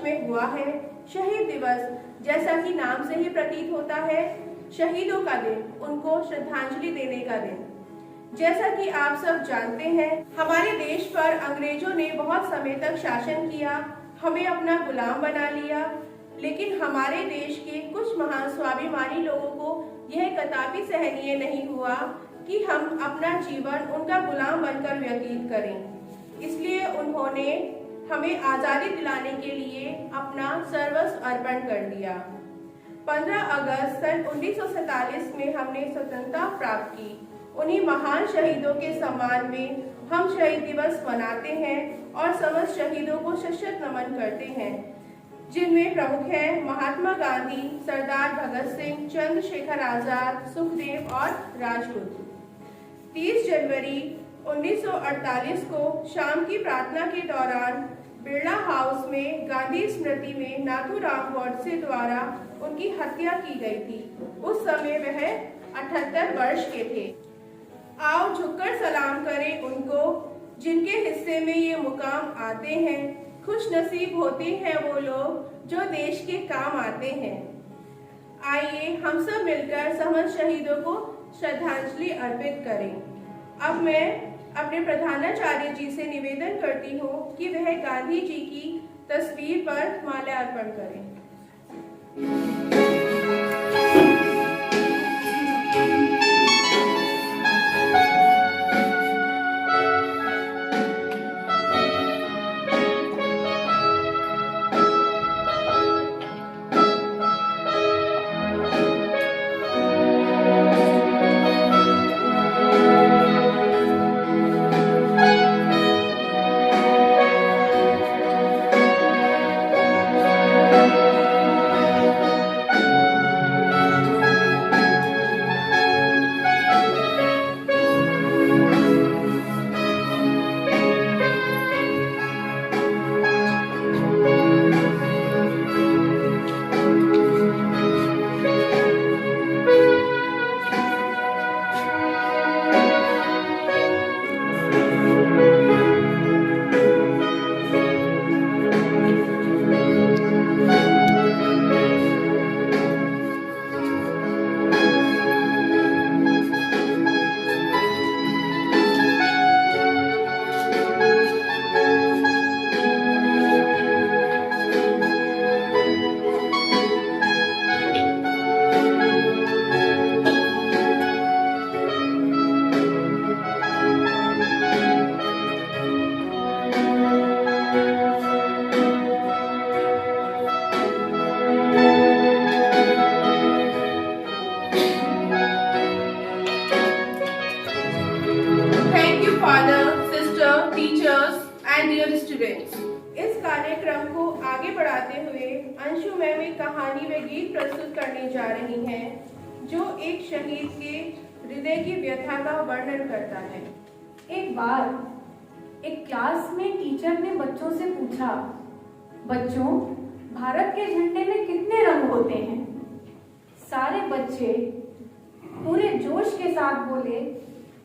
में हुआ है। शहीद दिवस, जैसा कि नाम से ही प्रतीत होता है, शहीदों का दिन, उनको श्रद्धांजलि देने का दिन। जैसा कि आप सब जानते हैं, हमारे देश पर अंग्रेजों ने बहुत समय तक शासन किया, हमें अपना गुलाम बना लिया। लेकिन हमारे देश के कुछ महान स्वाभिमानी लोगों को यह कदापि सहनीय नहीं हुआ कि हम अपना जीवन उनका गुलाम बनकर व्यतीत करें। इसलिए उन्होंने हमें आज़ादी दिलाने के लिए अपना सर्वस्व अर्पण कर दिया। 15 अगस्त सन 1947 में हमने स्वतंत्रता प्राप्त की। उन्हीं महान शहीदों के सम्मान में हम शहीद दिवस मनाते हैं और समस्त शहीदों को शत-शत नमन करते हैं, जिनमें प्रमुख हैं महात्मा गांधी, सरदार भगत सिंह, चंद्रशेखर आजाद, सुखदेव और राजगुरु। 30 जनवरी 1948 को शाम की प्रार्थना के दौरान बिरला हाउस में गांधी स्मृति में नाथूराम गोडसे द्वारा उनकी हत्या की गई थी। उस समय वह 78 वर्ष के थे। आओ झुककर सलाम करें उनको जिनके हिस्से में ये मुकाम आते हैं। खुश नसीब होते हैं वो लोग जो देश के काम आते हैं। आइए हम सब मिलकर समस्त शहीदों को श्रद्धांजलि अर्पित करें। अब मैं अपने प्रधानाचार्य जी से निवेदन करती हूँ कि वह गांधी जी की तस्वीर पर माल्यार्पण करें। इस कार्यक्रम को आगे बढ़ाते हुए अंशु मैम एक कहानी व गीत प्रस्तुत करने जा रही हैं, जो एक शहीद के हृदय की व्यथा का वर्णन करता है। एक बार एक क्लास में टीचर ने बच्चों से पूछा, बच्चों, भारत के झंडे में कितने रंग होते हैं? सारे बच्चे पूरे जोश के साथ बोले,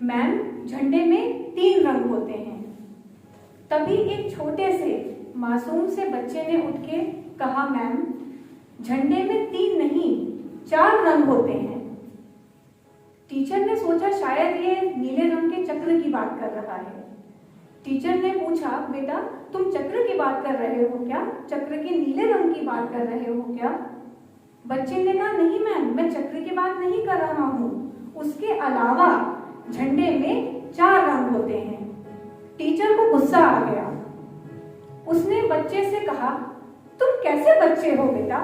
मैम, झंडे में 3 रंग होते हैं। तभी एक छोटे से मासूम से बच्चे ने उठ के कहा, मैम, झंडे में 3 नहीं 4 रंग होते हैं। टीचर ने सोचा शायद ये नीले रंग के चक्र की बात कर रहा है। टीचर ने पूछा, बेटा, तुम चक्र की बात कर रहे हो क्या? चक्र के नीले रंग की बात कर रहे हो क्या? बच्चे ने कहा, नहीं मैम, मैं चक्र की बात नहीं कर रहा हूँ, उसके अलावा झंडे में 4 रंग होते हैं। टीचर को गुस्सा आ गया। उसने बच्चे से कहा, तुम कैसे बच्चे हो बेटा?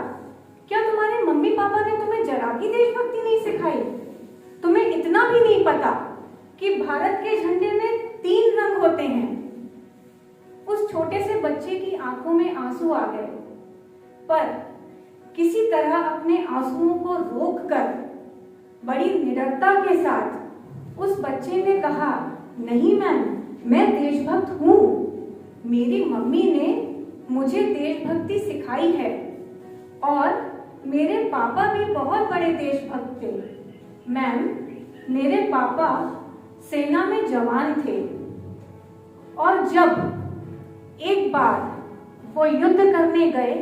क्या तुम्हारे मम्मी पापा ने तुम्हें जरा भी देशभक्ति नहीं सिखाई? तुम्हें इतना भी नहीं पता कि भारत के झंडे में 3 रंग होते हैं? उस छोटे से बच्चे की आंखों में आंसू आ गए, पर किसी तरह अपने आंसुओं को रोककर बड़ी निडरता के साथ उस बच्चे ने कहा, नहीं मैम, मैं देशभक्त हूँ। मेरी मम्मी ने मुझे देशभक्ति सिखाई है और मेरे पापा भी बहुत बड़े देशभक्त थे। मैम, मेरे पापा सेना में जवान थे और जब एक बार वो युद्ध करने गए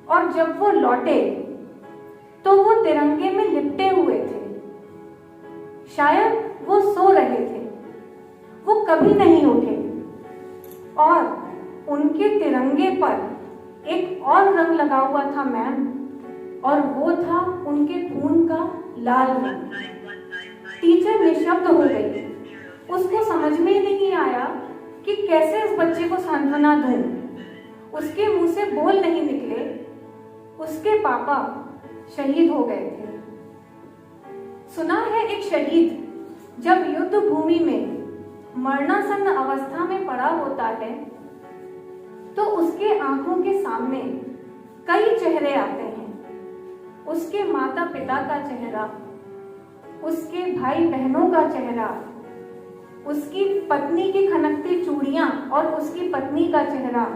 और जब वो लौटे तो वो तिरंगे में लिपटे हुए थे। शायद वो सो रहे थे, वो कभी नहीं उठे और उनके तिरंगे पर एक और रंग लगा हुआ था मैम, और वो था उनके खून का लाल रंग। टीचर निशब्द हो गई। उसको समझ में ही नहीं आया कि कैसे इस बच्चे को सांत्वना दूं। उसके मुंह से बोल नहीं निकले। उसके पापा शहीद हो गए थे। सुना है एक शहीद जब युद्ध भूमि में मरणासन्न अवस्था में पड़ा होता है तो उसके आंखों के सामने कई चेहरे आते हैं। उसके माता पिता का चेहरा, उसके भाई बहनों का चेहरा, उसकी पत्नी की खनकती चूड़ियां और उसकी पत्नी का चेहरा,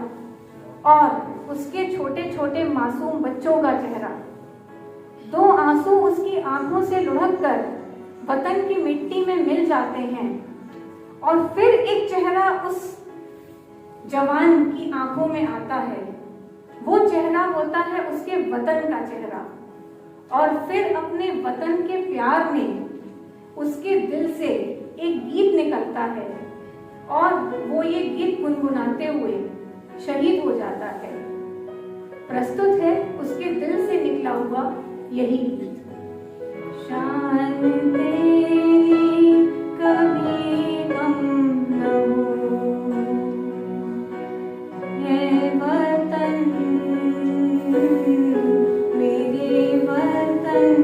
और उसके छोटे छोटे मासूम बच्चों का चेहरा। दो आंसू उसकी आंखों से लुढ़क कर वतन की मिट्टी में मिल जाते हैं और फिर एक चेहरा उस जवान की आंखों में आता है। वो चेहरा होता है उसके वतन का चेहरा, और फिर अपने वतन के प्यार में उसके दिल से एक गीत निकलता है और वो ये गीत गुनगुनाते हुए शहीद हो जाता है। प्रस्तुत है उसके दिल से निकला हुआ यही गीत। शान तेरी कभी कम न हो, है वतन मेरे वतन,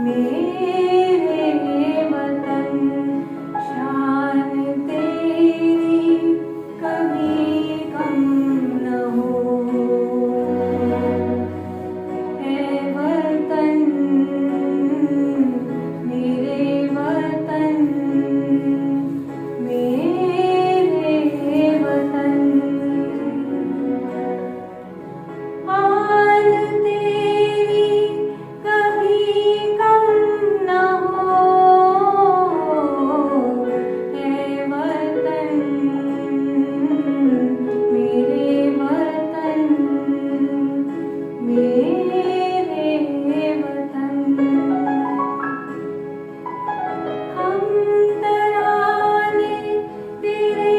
मेरे वतन। शान तेरी कभी कम न हो, है वतन मेरे वतन, मेरे वतन। हाल तेरी कभी कम न हो, है वतन मेरे वतन, मेरे वतन। हम तराने तेरे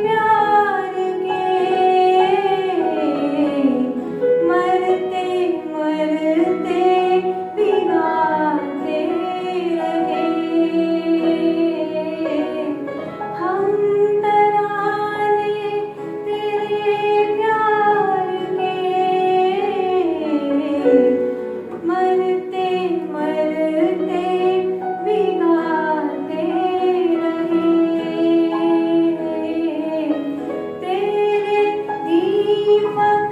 प्यार के, मरते मरते भिगाते रहे। हम तराने तेरे प्यार के, मरते मरते भिगाते रहे। तेरे दीपक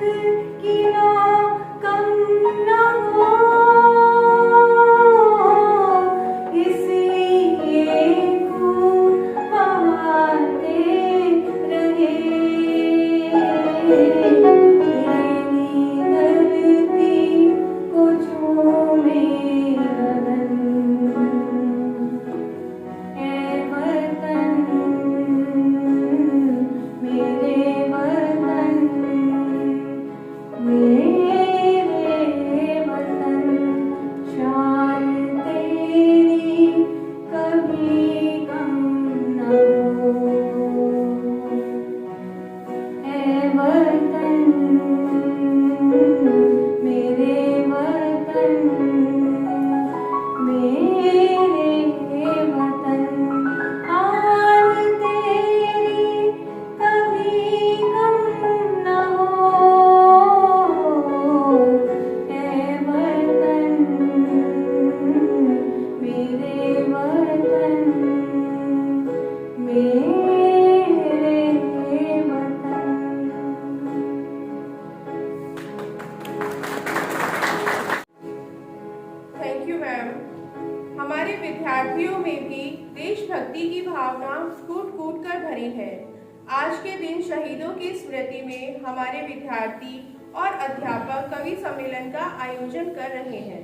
की लो कम न हो, इसलिए खून बहाते रहे। मेरी धरती को चूमे गगन, है वतन मेरे वतन, मेरे वतन। शान तेरी कभी कम न हो, है वतन मेरे वतन, मेरे वतन। हाल तेरी कभी कम न हो, है वतन मेरे वतन, मेरे वतन। Thank you ma'am. हमारे विद्यार्थियों में भी देशभक्ति की भावना कूट कूट कर भरी है। आज के दिन शहीदों की स्मृति में हमारे विद्यार्थी और अध्यापक कवि सम्मेलन का आयोजन कर रहे हैं।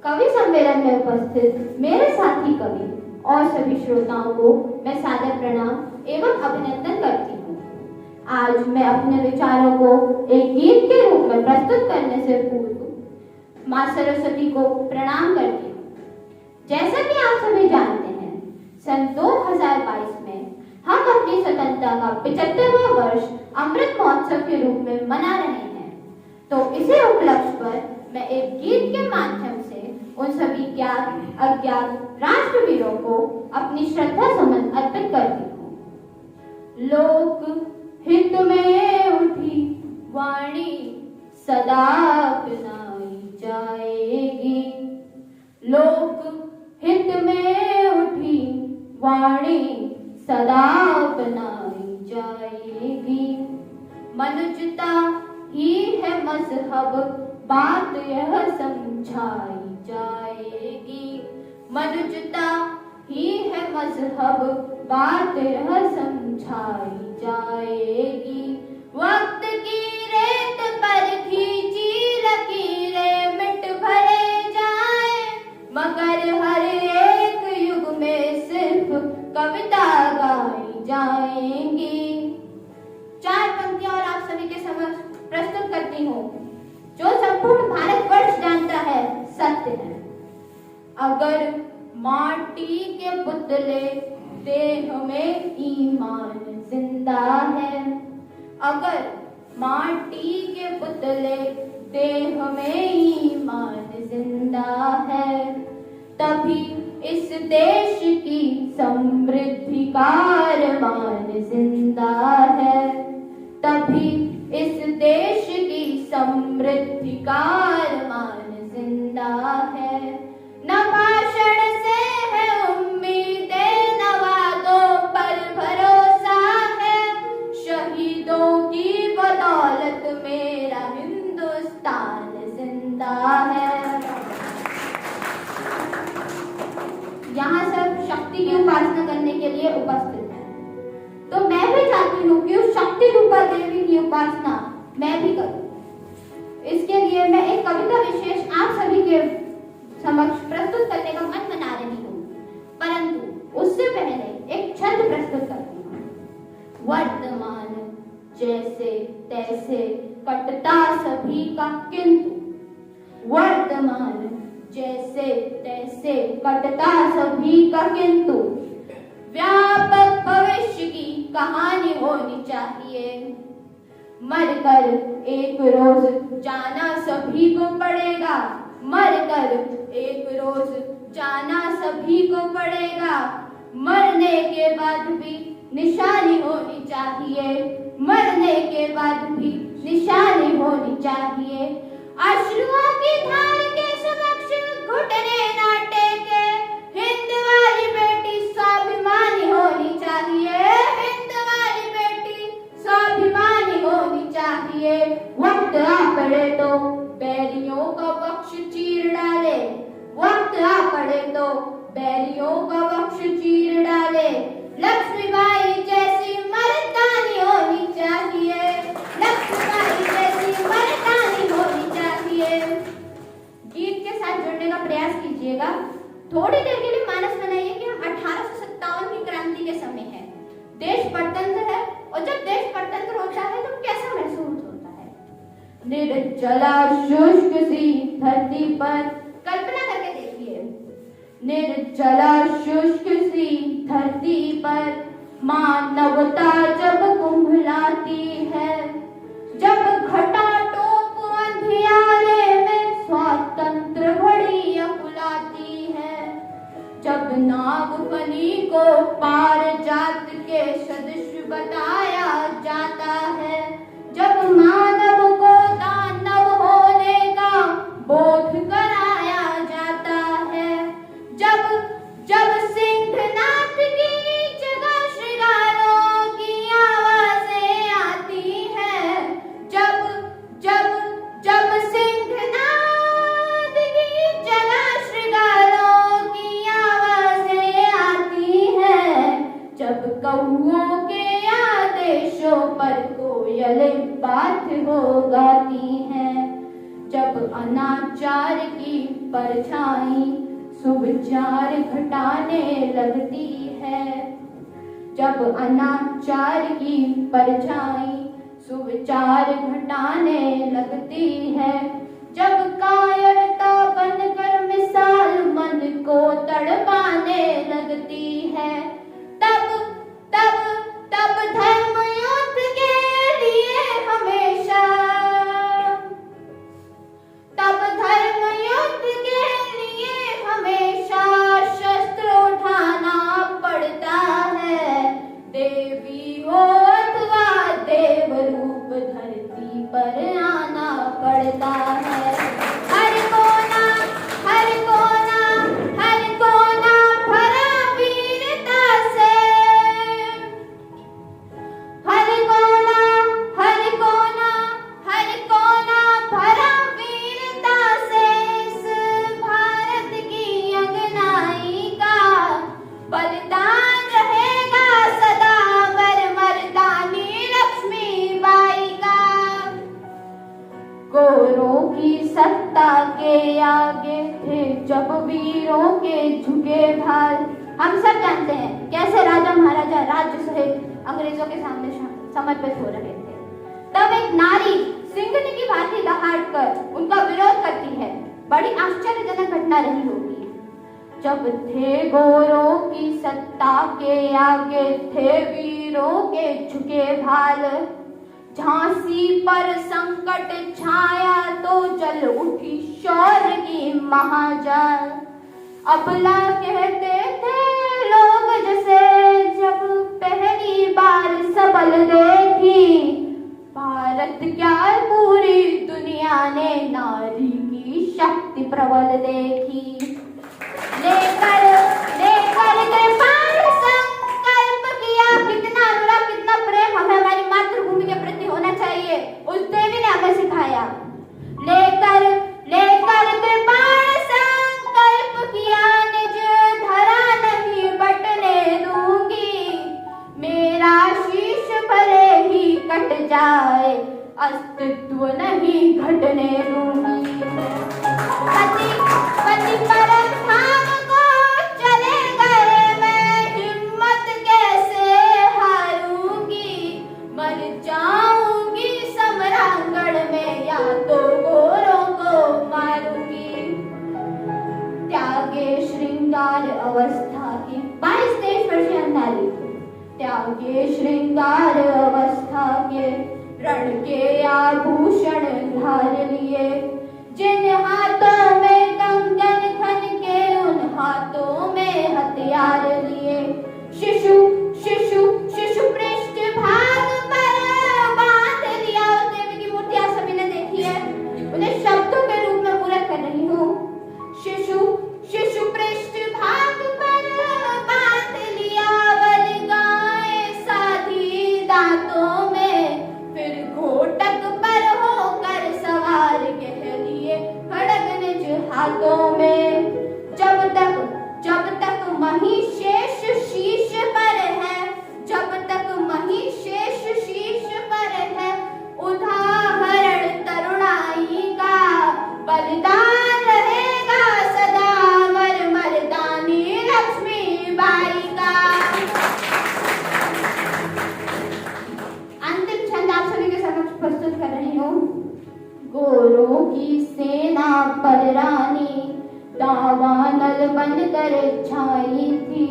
कवि सम्मेलन में उपस्थित मेरे साथी कवि और सभी श्रोताओं को मैं सादर प्रणाम एवं अभिनंदन करती हूँ। आज मैं अपने विचारों को एक गीत के रूप में प्रस्तुत करने से पूर्व माँ सरस्वती को प्रणाम करती हूँ। जैसा कि आप सभी जानते हैं, सन 2022 में हम अपनी स्वतंत्रता का 75वां वर्ष अमृत महोत्सव के रूप में मना रहे हैं। तो इसी उपलक्ष्य पर मैं एक गीत के माध्यम से उन सभी ज्ञात अज्ञात राष्ट्रवीरों को अपनी श्रद्धा सुमन अर्पित करती हूँ। लोक हित में उठी वाणी सदा अपनाई जाएगी। लोक हित में उठी वाणी सदा अपनाई जाएगी। मनुष्यता ही है मजहब, बात यह समझाई जाएगी। मनुष्यता ही है मजहब, बात यह समझाई जाएगी। वक्त की रेत पर खींची लकीरें मिट भरे जाए, मगर हर एक युग में सिर्फ कविता गाई जाएंगी। चार पंक्तियां और आप सभी के समक्ष प्रस्तुत करती हूँ, जो संपूर्ण भारतवर्ष जानता है सत्य है। अगर माटी के पुतले देह में ईमान जिंदा है, अगर माटी के पुतले देह में ईमान जिंदा है, तभी इस देश की समृद्धि का अरमान जिंदा है। तभी इस देश की समृद्धि का अरमान जिंदा है। न भाषण से है उम्मीदें, न वादों पर भरोसा है। शहीदों की बदौलत मेरा हिंदुस्तान जिंदा है। यहाँ सब शक्ति की उपासना करने के लिए उपस्थित हैं, तो मैं भी चाहती हूँ कि उस शक्ति रूपा देवी की उपासना मैं भी करूँ। इसके लिए मैं एक कविता विशेष आप सभी के समक्ष प्रस्तुत करने का मन बना रही हूँ, परंतु उससे पहले एक छंद प्रस्तुत करती हूँ। वर्तमान जैसे तैसे कटता सभी का किंतु, वर्तमान जैसे तैसे कटता सभी का किंतु, व्यापक भविष्य की कहानी होनी चाहिए। मरकर एक रोज जाना सभी को पड़ेगा, मरकर एक रोज जाना सभी को पड़ेगा। मरने के बाद भी निशानी होनी चाहिए, मरने के बाद भी निशानी होनी चाहिए। अश्रुओं की धार के समक्ष घुटने ना टेके, हिंद वाली बेटी स्वाभिमानी होनी चाहिए, हिंद वाली बेटी स्वाभिमानी होनी चाहिए। वक्त आ पड़े तो बैरियों का वक्ष चीर डाले, वक्त आ पड़े तो बैरियों का वक्ष चीर डाले। लक्ष्मीबाई जैसी मर्दानी होनी चाहिए, लक्ष्मीबाई जैसी मर्दानी होनी चाहिए। गीत के साथ जुड़ने का प्रयास कीजिएगा। थोड़ी देर के लिए मानस बनाइए कि हम 1857 की क्रांति के समय हैं, देश परतंत्र है, और जब देश परतंत्र होता है तो कैसा महसूस होता है। निर्जला शुष्क सी धरती पर, कल्पना करके देखिए, निर्जला शुष्क सी धरती पर मानवता जब कुंभलाती है, जब घटा टोप अंधियारे में स्वातंत्र घड़ी अकुलाती है, जब नागफनी को पारिजात के सदृश बताया जाता है, जब मानव को दानव होने का बोध कराया जाता है, जब जब सिंहनाथ की जगह श्रृंगारों की आवाजें आती हैं, जब जब जब सिंहनाथ की जगह श्रृंगारों की आवाजें आती हैं, जब कौओं के आदेशों पर कोयलें बात हो गाती हैं, जब अनाचार की परछाई सुविचार घटाने लगती है, जब अनाचार की परछाई सुविचार घटाने लगती है। जब कायरता बनकर मिसाल मन को तड़पाने लगती है, तब तब तब धर्म युद्ध के लिए हमेशा, तब धर्म युद्ध के लिए हमेशा शस्त्र उठाना पड़ता है। देवी हो अथवा देव रूप धरती पर आना पड़ता है। हर कोना हर कोना हर कोना भरा वीरता से, हर कोना हर कोना हर कोना भरा वीरता से। इस भारत की अंगनाई का बलिदान रहेगा सदा अमर, मर्दानी लक्ष्मीबाई का। गोरों की सत्ता के आगे थे जब वीरों के झुके भाल। हम सब जानते हैं कैसे राजा महाराजा राज्य सहित अंग्रेजों के सामने समर्पित हो रहे थे। तब एक नारी सिंहनी की भांति दहाड़कर उनका विरोध करती है। बड़ी आश्चर्यजनक घटना रही होगी। जब थे गोरों की सत्ता के आगे थे वीरों के झुके भाल। झांसी पर संकट छाया तो जल उठी शौर्य की महाजाल। अबला कहते थे लोग जैसे जब पहली बार सबल देखी। भारत क्या पूरी दुनिया ने नारी की शक्ति प्रबल देखी। लेकर लेकर कृपाण संकल्प किया। कितना अनुराग कितना प्रेम हमें हमारी मातृभूमि के प्रति होना चाहिए, उस देवी ने हमें सिखाया। लेकर लेकर कृपाण संकल्प किया, निज धरा नहीं बटने दूंगी। मेरा शीश भले ही कट जाए, अस्तित्व नहीं घटने दूंगी। पति पति परम धाम को चले गए, मैं हिम्मत कैसे हारूंगी। मर जाऊंगी समरांगण में या तो गोरों को मारूंगी। त्यागे श्रृंगार अवस्था की 22-23 वर्षीय नारी त्यागे श्रृंगार अवस्था के रण के आभूषण धार लिए। जिन हाथों में कंगन खन के उन हाथों में हथियार लिए। शिशु शिशु शिशु पृष्ठ भाग पर बांध लिया। उस देवी की मूर्ति आप सभी ने देखी है, उन्हें शब्दों के रूप में पूरा कर रही हूँ। शिशु शिशु पृष्ठ भाग पर बांध लिया, बलि गाय साधी दांतों में। फिर घोटक पर होकर सवार कह लिए खड़ग निज हाथों में। जब तक मही शेष शीश पर है, जब तक मही शेष शीश पर है, उदाहरण तरुणाई का बलिदान रहेगा सदा अमर, मर्दानी लक्ष्मीबाई का। अंतिम छंद आप सभी के समक्ष प्रस्तुत कर रही हूँ। गोरों की सेना पर रानी दावानल बनकर छाई थी।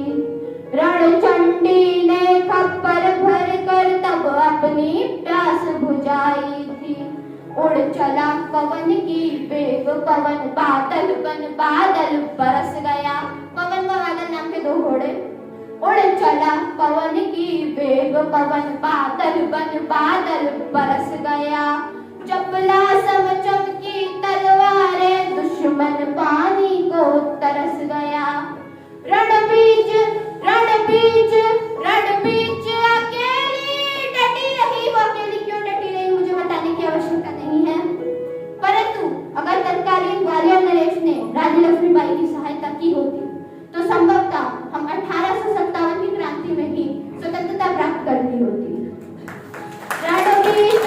रणचंडी ने खप्पर भर कर तब अपनी प्यास बुझाई थी। उड़ चला पवन की वेग पवन, बादल बन बादल बरस गया। पवन व बादल नाम के 2 घोड़े। उड़ चला पवन की वेग पवन, बादल बन बादल बरस गया। चपला सम चमकी तलवारें, दुश्मन पानी को तरस गया। रणबीच रणबीच रणबीच अकेली डटी रही। वो अकेली क्यों डटी रही मुझे बताने की आवश्यकता नहीं है, परंतु अगर तत्कालीन ग्वालियर नरेश ने रानी लक्ष्मीबाई की सहायता की होती तो संभवतः हम 1857 की क्रांति में ही स्वतंत्रता प्राप्त कर ली होती। रणबीच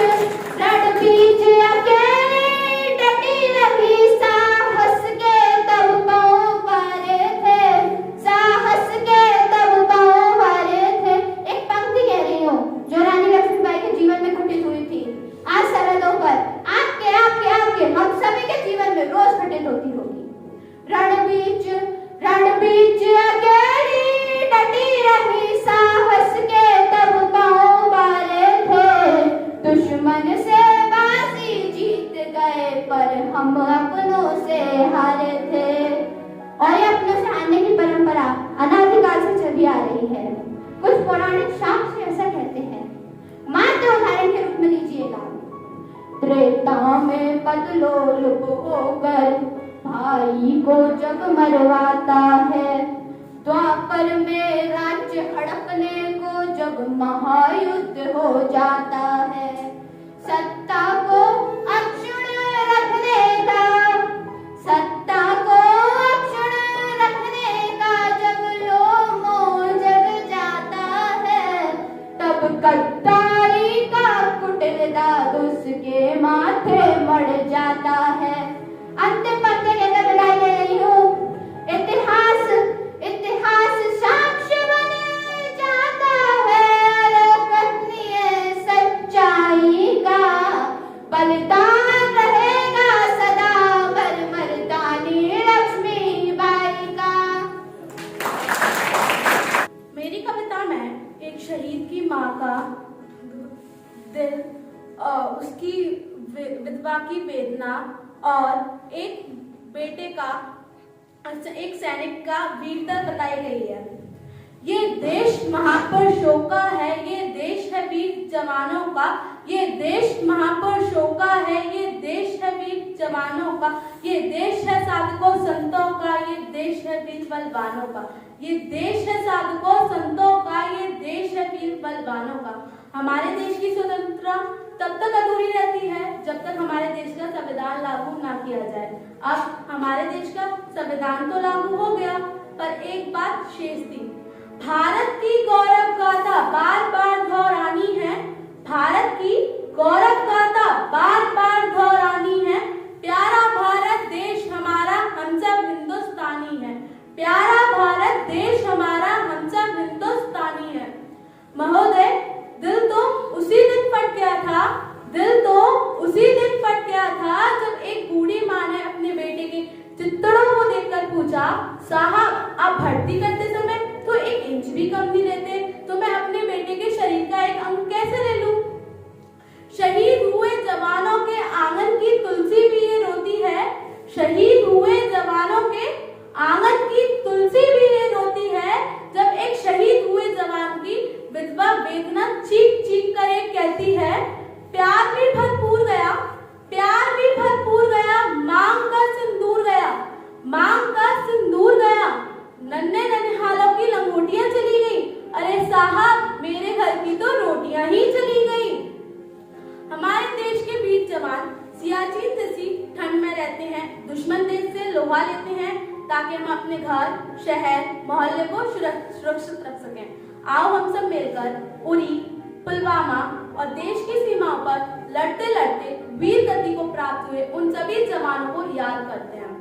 पर हम अपनों से हारे थे। और ये अपनों से हारने की परंपरा अनादिकाल से चली आ रही है। कुछ पौराणिक शास्त्र ऐसा कहते हैं। मात्र उदाहरण के रूप में लीजिएगा, त्रेता में पदलोलुप होकर भाई को जब मरवाता है, द्वापर में राज्य हड़पने को जब महायुद्ध हो जाता है, सत्ता को अक्षुण्ण रखने का, सत्ता को अक्षुण्ण रखने का जब लोमो जग जाता है, तब गद्दारी का कुटिल दाग उसके माथे मड़ जाता है। अंतिम पंक्ति के अंदर बताई दे रही हूँ, इतिहास इतिहास साक्ष्य बन जाता है, कथनीय सच्चाई का बलिदान रहेगा सदा मर्दानी लक्ष्मीबाई का। मेरी कविता में एक शहीद की माँ का दिल, उसकी विधवा की वेदना और एक बेटे का, एक सैनिक का वीरता बताई गई है। ये देश महापुरुषों का है, ये देश है वीर जवानों का, ये देश महापुरुषों का है, ये देश है वीर जवानों का, ये देश है साधकों संतों का, ये देश है वीर बलवानों का, ये देश है साधकों संतों का, ये देश है वीर बलवानों का। हमारे देश की स्वतंत्रता तब तक अधूरी रहती है जब तक हमारे देश का संविधान लागू ना किया जाए। अब हमारे देश का संविधान तो लागू हो गया, पर एक बात शेष थी। भारत की गौरव गाथा बार बार दोहरानी है, भारत की गौरव गाथा बार बार दोहरानी है। प्यारा भारत देश हमारा, हम सब हिंदुस्तानी है। प्यारा भारत देश हमारा, हम सब हिंदुस्तानी है। महोदय, दिल तो उसी दिन फट गया था, दिल तो उसी दिन फट गया था जब एक बूढ़ी माँ ने अपने बेटे के चित्तड़ों को देखकर पूछा, साहब आप भर्ती करते समय तो 1 इंच भी कम नहीं लेते, तो मैं अपने बेटे के शरीर का एक अंग कैसे ले लूं? शहीद हुए जवानों के आंगन की तुलसी भी ये रोती है, शहीद हुए जवानों के आंगन की तुलसी भी ये रोती है। जब एक शहीद हुए जवान की विधवा वेदना चीख चीख कर एक कहती है, प्यार भी भरपूर गया, प्यार भी भरपूर गया, मांग का सिंदूर गया, मांग का सिंदूर गया, नन्हे ननिहालों की लंगोटियां चली गई, अरे साहब मेरे घर की तो रोटियां ही चली गई। हमारे देश के वीर जवान सियाचिन जैसी ठंड में रहते हैं, दुश्मन देश से लोहा लेते हैं ताकि हम अपने घर, शहर, मोहल्ले को सुरक्षित रख सकें। आओ हम सब मिलकर उरी, पुलवामा और देश की सीमाओं पर लड़ते लड़ते वीर गति को प्राप्त हुए उन सभी जवानों को याद करते हैं।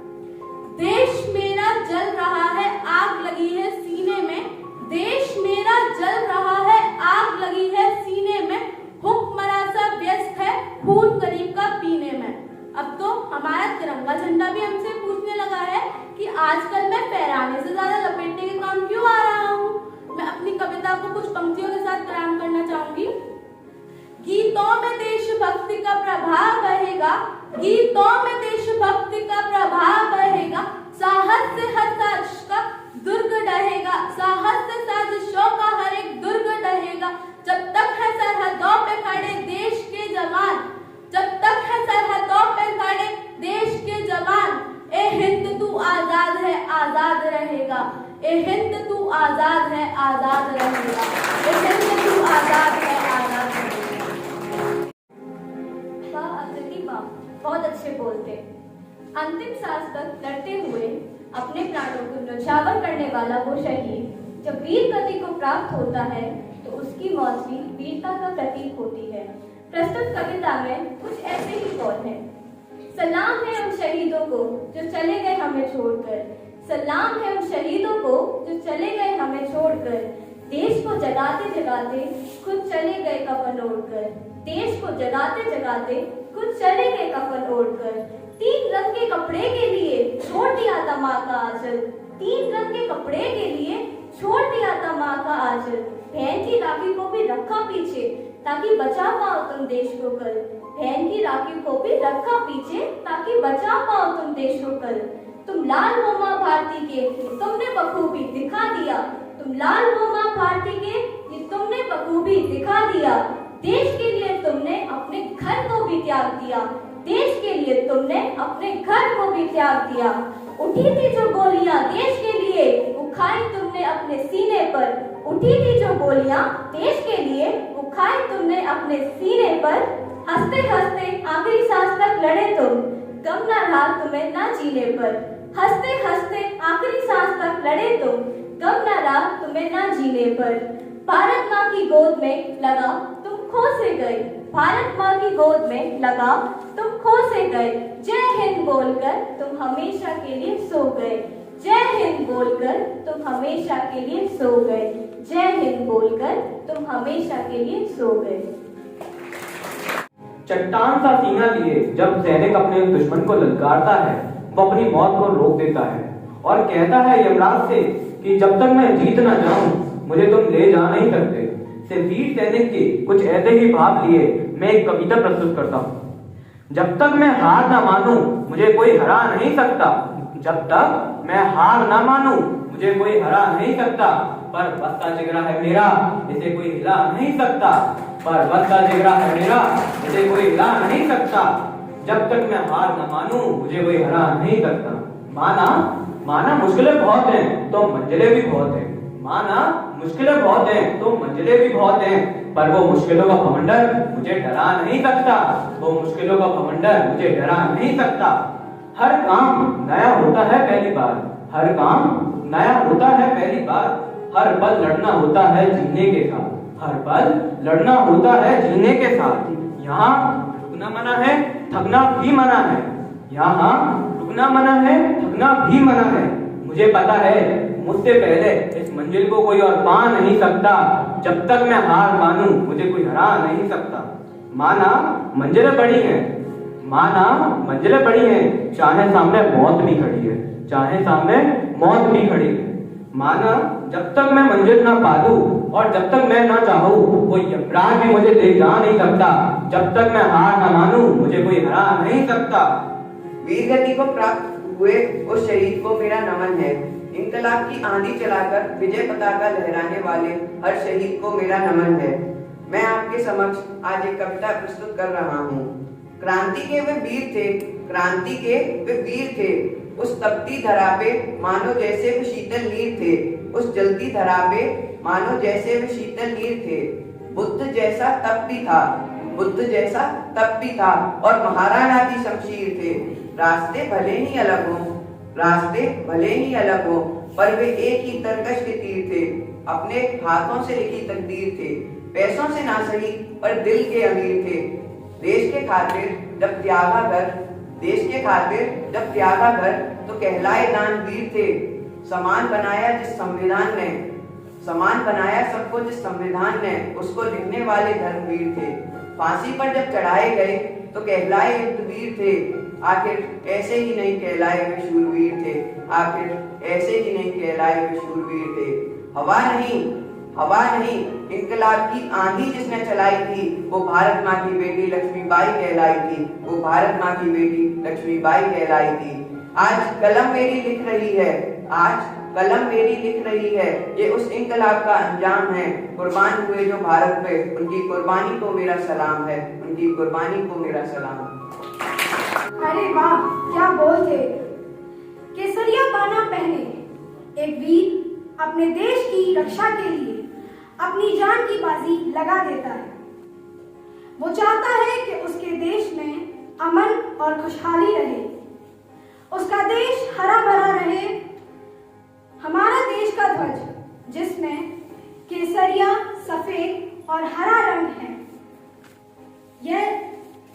देश मेरा जल रहा है, आग लगी है सीने में, देश मेरा जल रहा है, आग लगी है सीने में, हुक्मरान सब व्यस्त है खून गरीब का पीने में। अब तो हमारा तिरंगा झंडा भी हमसे पूछने लगा है कि आजकल मैं फहराने से ज्यादा लपेटने के काम क्यों आ रहा हूँ। मैं अपनी कविता को कुछ पंक्तियों के साथ बयान करना चाहूंगी। गीतों में देशभक्ति का प्रभाव बहेगा, गीतों में देशभक्ति का प्रभाव बहेगा, साहस से हर साजिश का दुर्ग ढहेगा, साहस से साजिशों का हर एक दुर्ग ढहेगा। जब तक है सरहदों पे खड़े देश के जवान, जब तक है सरहदों पे खड़े देश के जवान, ए हिंद तू आजाद है आजाद रहेगा, ए हिंद तू आजाद है आजाद रहेगा, ए हिंद तू आजाद है आजाद रहेगा। वाह अतिथि वाह, बहुत अच्छे बोलते। अंतिम सांस तक लड़ते हुए अपने प्राणों को न्यौछावर करने वाला वो शहीद जब वीर गति को प्राप्त होता है तो उसकी मौत भी वीरता का प्रतीक होती है। प्रस्तुत कविता में कुछ ऐसे ही कौल है। सलाम है उन शहीदों को जो चले गए हमें छोड़कर, सलाम है उन शहीदों को जो चले गए हमें छोड़कर, देश को जगाते जगाते खुद चले गए कफन ओढ़कर, देश को जगाते जगाते खुद चले गए कफन ओढ़कर। 3 रंग के कपड़े के लिए छोड़ दिया था माँ का आंचल, 3 रंग के कपड़े के लिए छोड़ दिया था माँ का आंचल। बहन की राखी को भी रखा पीछे ताकि बचा पाओ तुम देश को कल, बहन की राखी को भी रखा पीछे ताकि बचा पाओ तुम देश को कल। तुम लाल हो माँ भारती के, तुमने बखूबी दिखा दिया। तुम लाल हो माँ भारती के, ये तुमने बखूबी दिखा दिया। देश के लिए तुमने अपने घर को भी त्याग दिया। देश के लिए तुमने अपने घर को भी त्याग दिया। उठी थी जो गोलियां देश के लिए, उखाई तुमने अपने सीने पर। उठी थी जो गोलियां देश के लिए, उखाई तुमने अपने सीने पर। हंसते हंसते आखिरी सांस तक लड़े तुम, गम न रहा तुम्हें ना जीने पर। हंसते हंसते आखिरी सांस तक लड़े तुम, गम न रहा तुम्हें ना जीने पर। भारत माँ की गोद में लगा तुम खो से गए। भारत माँ की गोद में लगा तुम खो से गए। जय हिंद बोलकर तुम हमेशा के लिए सो गए। जय हिंद बोलकर तुम हमेशा के लिए सो गए। जय हिंद बोलकर तुम हमेशा के लिए सो गए। चट्टान सा सीना लिए जब सैनिक अपने दुश्मन को ललकारता है, वो अपनी मौत को रोक देता है और कहता है यमराज से कि जब तक मैं जीत ना जाऊं मुझे तुम ले जा नहीं सकते। से वीर सैनिक के कुछ ऐसे ही भाव लिए मैं एक कविता प्रस्तुत करता हूँ। जब तक मैं हार ना मानूं मुझे कोई हरा नहीं सकता। जब तक मैं हार ना मानूं मुझे कोई हरा नहीं सकता। पर बस्ता जिगरा है मेरा, इसे कोई हिला नहीं सकता। पर बस्ता जिगरा है मेरा, इसे कोई हिला नहीं सकता। जब तक मैं हार ना मानूं मुझे कोई हरा नहीं सकता। माना माना मुश्किलें बहुत हैं तो मंजिलें भी बहुत हैं। माना मुश्किलें बहुत हैं तो मंजिलें भी बहुत हैं। पर वो मुश्किलों का भवंडर मुझे डरा नहीं सकता। वो मुश्किलों का भवंडर मुझे डरा नहीं सकता। हर काम नया होता है पहली बार। हर काम नया होता है पहली बार। हर पल लड़ना होता है जीने के साथ। हर पल लड़ना होता है जीने के साथ। यहाँ रुकना मना है, थकना भी मना है। यहाँ रुकना मना है, थकना भी मना है। मुझे पता है मुझसे पहले इस मंजिल को कोई और पा नहीं सकता। जब तक मैं हार मानूं मुझे कोई हरा नहीं सकता। माना मंजिलें बड़ी हैं, माना मंजिलें बड़ी हैं, चाहे सामने मौत भी खड़ी है। चाहे सामने मौत भी खड़ी है। माना जब तक मैं मंजिल ना पा लूं और जब तक मैं ना चाहूं कोई यमराज भी मुझे ले जा नहीं सकता। जब तक मैं हार ना मानूं मुझे कोई हरा नहीं सकता। वीर गति को प्राप्त हुए उस शहीद को मेरा नमन है। इंकलाब की आंधी चलाकर विजय पताका लहराने वाले हर शहीद को मेरा नमन है। मैं आपके समक्ष आज एक कविता प्रस्तुत कर रहा हूँ। क्रांति के वे वीर थे, क्रांति के वे वीर थे। उस तपती धरा पे मानो जैसे वे शीतल नीर थे। उस जलती धरा पे मानो जैसे वे शीतल नीर थे। बुद्ध जैसा तप भी था, बुद्ध जैसा तप भी था और महाराणा की शमशीर थे। रास्ते भले ही अलग हों, रास्ते भले ही अलग हों, पर वे एक ही तरकश के तीर थे। अपने हाथों से लिखी तकदीर थे। पैसों से ना सही पर दिल के अमीर थे। देश के खातिर जब त्यागा घर, देश के खातिर जब त्यागा घर तो कहलाए दानवीर थे। समान बनाया जिस संविधान ने, समान बनाया सबको जिस संविधान ने, उसको लिखने वाले धर्मवीर थे। फांसी पर जब चढ़ाए गए तो कहलाए युद्धवीर थे। आखिर ऐसे ही नहीं कहलाए वे शूरवीर थे। आखिर ऐसे ही नहीं कहलाए वे शूरवीर थे। हवा नहीं इंकलाब की आंधी जिसने चलाई थी वो भारत माँ की बेटी लक्ष्मीबाई कहलाई थी। वो भारत माँ की बेटी लक्ष्मीबाई कहलाई थी। आज कलम मेरी लिख रही है, आज कलम मेरी लिख रही है। ये उस इंकलाब का अंजाम है। कुर्बान हुए जो भारत पे, उनकी कुर्बानी को मेरा सलाम है। उनकी कुर्बानी को मेरा सलाम। अरे वाह, क्या बोल थे। केसरिया बाना पहने एक वीर अपने देश की रक्षा के लिए अपनी जान की बाजी लगा देता है। वो चाहता है कि उसके देश में अमन और खुशहाली रहे, उसका देश हरा भरा रहे। हमारा देश का ध्वज जिसमें केसरिया, सफेद और हरा रंग है, यह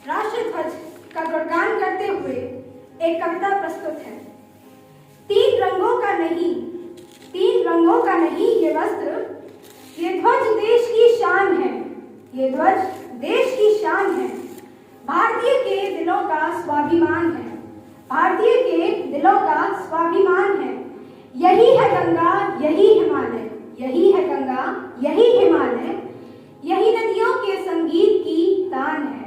राष्ट्र ध्वज का गुणगान करते हुए एक कविता प्रस्तुत है। तीन रंगों का नहीं ये वस्त्र, ये ध्वज देश की शान है। ये ध्वज देश की शान है। भारतीय के दिलों का स्वाभिमान है। भारतीय के दिलों का स्वाभिमान है। यही है गंगा, यही हिमालय, यही है गंगा, यही हिमालय, यही नदियों के संगीत की तान है।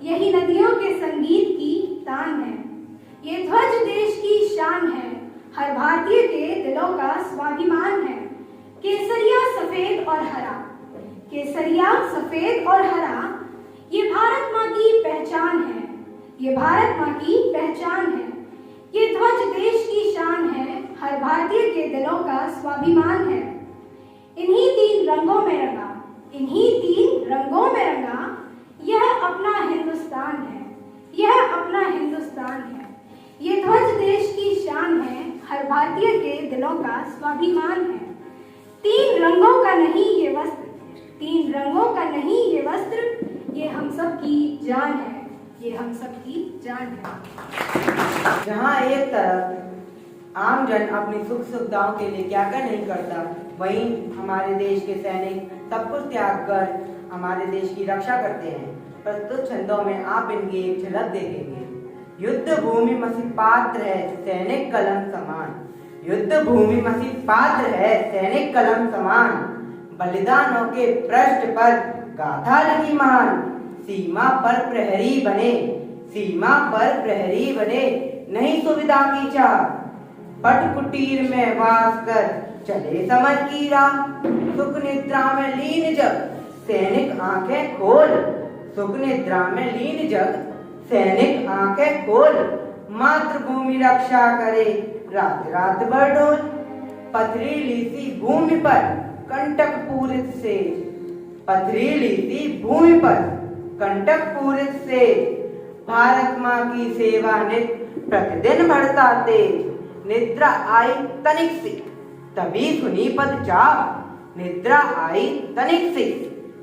यही नदियों के संगीत की तान है। ये ध्वज देश की शान है, हर भारतीय के दिलों का स्वाभिमान है। केसरिया सफेद और हरा, केसरिया सफेद और हरा, ये भारत माँ की पहचान है, ये भारत माँ की पहचान है। ये ध्वज देश की शान है, हर भारतीय के दिलों का स्वाभिमान है। इन्हीं तीन रंगों में रंगा, इन्हीं तीन रंगों में रंगा, यह अपना हिंदुस्तान है, यह अपना हिंदुस्तान है। ये ध्वज देश की शान है, हर भारतीय के दिलों का स्वाभिमान है। तीन रंगों का नहीं ये वस्त्र, तीन रंगों का नहीं ये वस्त्र, ये हम सब की जान है, ये हम सब की जान है। जहाँ एक तरफ आम जन अपनी सुख सुविधाओं के लिए क्या क्या नहीं करता, वहीं हमारे देश के सैनिक सब कुछ त्याग कर हमारे देश की रक्षा करते हैं। प्रस्तुत छंदों में आप इनकी एक झलक देखेंगे। युद्ध भूमि मसी पात्र है सैनिक कलम समान, युद्ध भूमि मसी पात्र है सैनिक कलम समान, बलिदानों के पृष्ठ पर गाथा लिखी महान, सीमा पर प्रहरी बने, सीमा पर प्रहरी बने, नहीं सुविधा की चाह, पट कुटीर में वास कर चले समर की राह, सुख निद्रा में लीन जग सैनिक आंखें खोल, सुख निद्रा में लीन जग सैनिक आंखें खोल, मातृभूमि रक्षा करे रात रात भर डोल, पथरीली सी भूमि पर कंटक पूरित से, पथरीली सी भूमि पर कंटक पूरित से, भारत माँ की सेवा नित प्रतिदिन बढ़ता तेज, निद्रा आई तनिक सी तभी सुनी पद चाप, निद्रा आई तनिक सी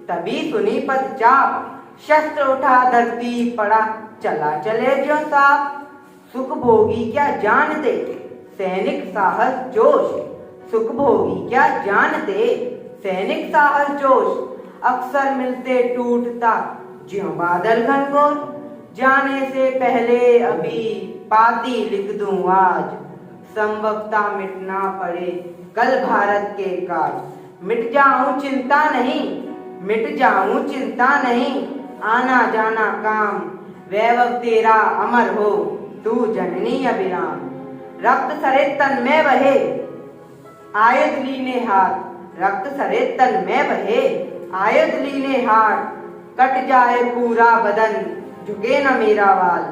तभी सुनी पद चाप, शस्त्र उठा धरती पड़ा चला चले जो साफ, सुख भोगी क्या जानते सैनिक साहस जोश, सुख भोगी क्या जानते सैनिक साहस जोश, अक्सर मिलते टूटता ज्यों बादल घनघोर, जाने से पहले अभी पाती लिख दूं आज, संभवता मिटना पड़े कल भारत के काज, मिट जाऊं चिंता नहीं, मिट जाऊं चिंता नहीं, आना जाना काम, वैभव तेरा अमर हो तू जननी अभिराम, रक्त सरे तन में बहे आयुध लीने हाथ, रक्त सरे तन में बहे आयुध लीने हाथ, कट जाए पूरा बदन झुके न मेरा वाल,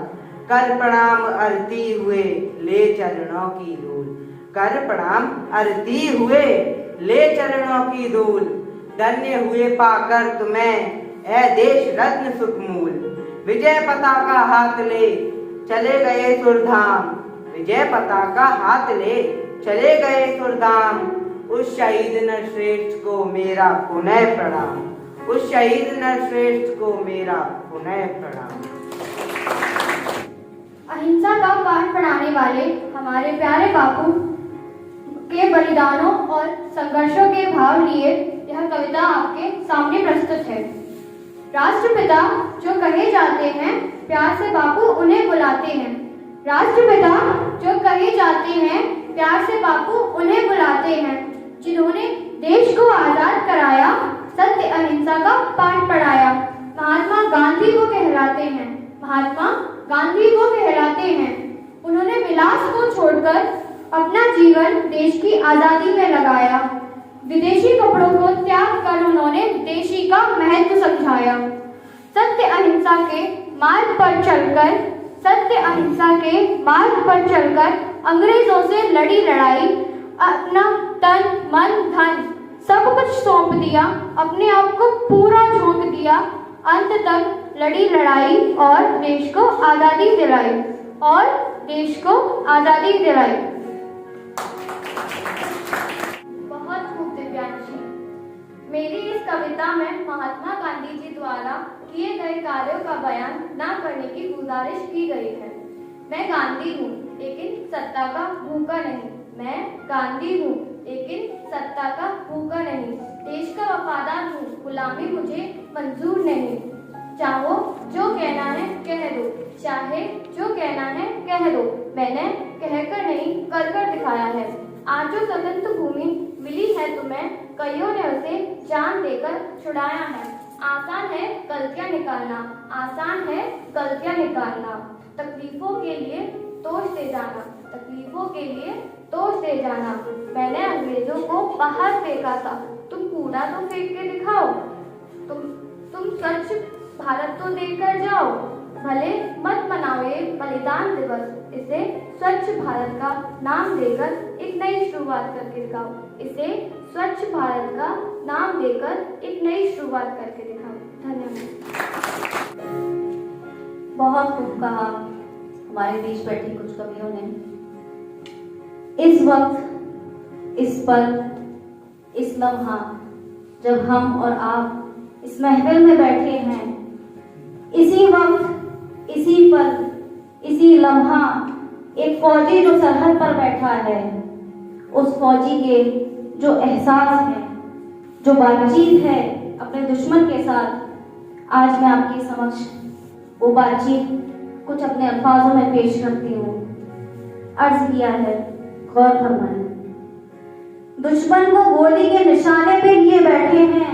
कर प्रणाम आरती हुए ले चरणों की धूल, कर प्रणाम आरती हुए ले चरणों की धूल, धन्य हुए पाकर तुम्हें ऐ देश रत्न सुखमूल, विजय पताका हाथ ले चले गए सुरधाम, विजय पताका हाथ ले चले गए सुरधाम, उस शहीद नरश्रेष्ठ को मेरा पुनः प्रणाम, उस शहीद नरश्रेष्ठ को मेरा पुनः प्रणाम। अहिंसा का पाठ पढ़ाने वाले हमारे प्यारे बापू के बलिदानों और संघर्षों के भाव लिए यह कविता आपके सामने प्रस्तुत है। राष्ट्रपिता जो कहे जाते हैं प्यार से बापू उन्हें बुलाते हैं, राष्ट्रपिता जो कहे जाते हैं प्यार से बापू उन्हें बुलाते हैं, जिन्होंने देश को आजाद कराया, सत्य अहिंसा का पाठ पढ़ाया, महात्मा गांधी को कहलाते हैं, महात्मा गांधी को कहलाते हैं। उन्होंने विलास को छोड़कर अपना जीवन देश की आजादी में लगाया, विदेशी कपड़ों को त्याग कर उन्होंने देशी का महत्व समझाया, सत्य अहिंसा के मार्ग पर चलकर, सत्य अहिंसा के मार्ग पर चलकर अंग्रेजों से लड़ी लड़ाई, अपना तन मन धन सब कुछ सौंप दिया, अपने आप को पूरा झोंक दिया, अंत तक लड़ी लड़ाई और देश को आजादी दिलाई, और देश को आजादी दिलाई। बहुत खूब दिव्यांशी। मेरी इस कविता में महात्मा गांधी जी द्वारा किए गए कार्यों का बयान न करने की गुजारिश की गई है। मैं गांधी हूँ लेकिन सत्ता का भूखा नहीं, मैं गांधी हूँ लेकिन सत्ता का भूखा नहीं, देश का वफादार हूँ, गुलामी मुझे मंजूर नहीं। चाहो जो कहना है कह दो, चाहे जो कहना है कह दो, मैंने कहकर नहीं कर कर दिखाया है। आज जो स्वतंत्र भूमि मिली है तुम्हें, कईयों ने उसे जान देकर छुड़ाया है। आसान है गलतियां निकालना, आसान है गलतियां निकालना, तकलीफों के लिए दोष दे जाना, तकलीफों के लिए दोष दे जाना। मैंने अंग्रेजों को बाहर फेंका था, तुम कूड़ा तो फेंक के दिखाओ। तुम स्वच्छ भारत तो देकर जाओ। भले मत मनाओ ये बलिदान दिवस, इसे स्वच्छ भारत का नाम देकर एक नई शुरुआत करके दिखाओ। इसे स्वच्छ भारत का नाम देकर एक नई शुरुआत करके दिखाओ। धन्यवाद। बहुत खूब कहा हमारे बीच बैठी कुछ कवियों ने। इस वक्त, इस पल, इस लम्हा जब हम और आप इस महफिल में बैठे हैं, इसी वक्त, इसी पल, इसी लम्हा एक फौजी जो सरहद पर बैठा है, उस फौजी के जो एहसास है, जो बातचीत है अपने दुश्मन के साथ, आज मैं आपके समक्ष वो बातचीत कुछ अपने अल्फाजों में पेश करती हूँ। अर्ज किया है, गौर फरमाएं। दुश्मन को गोली के निशाने पे लिए बैठे हैं,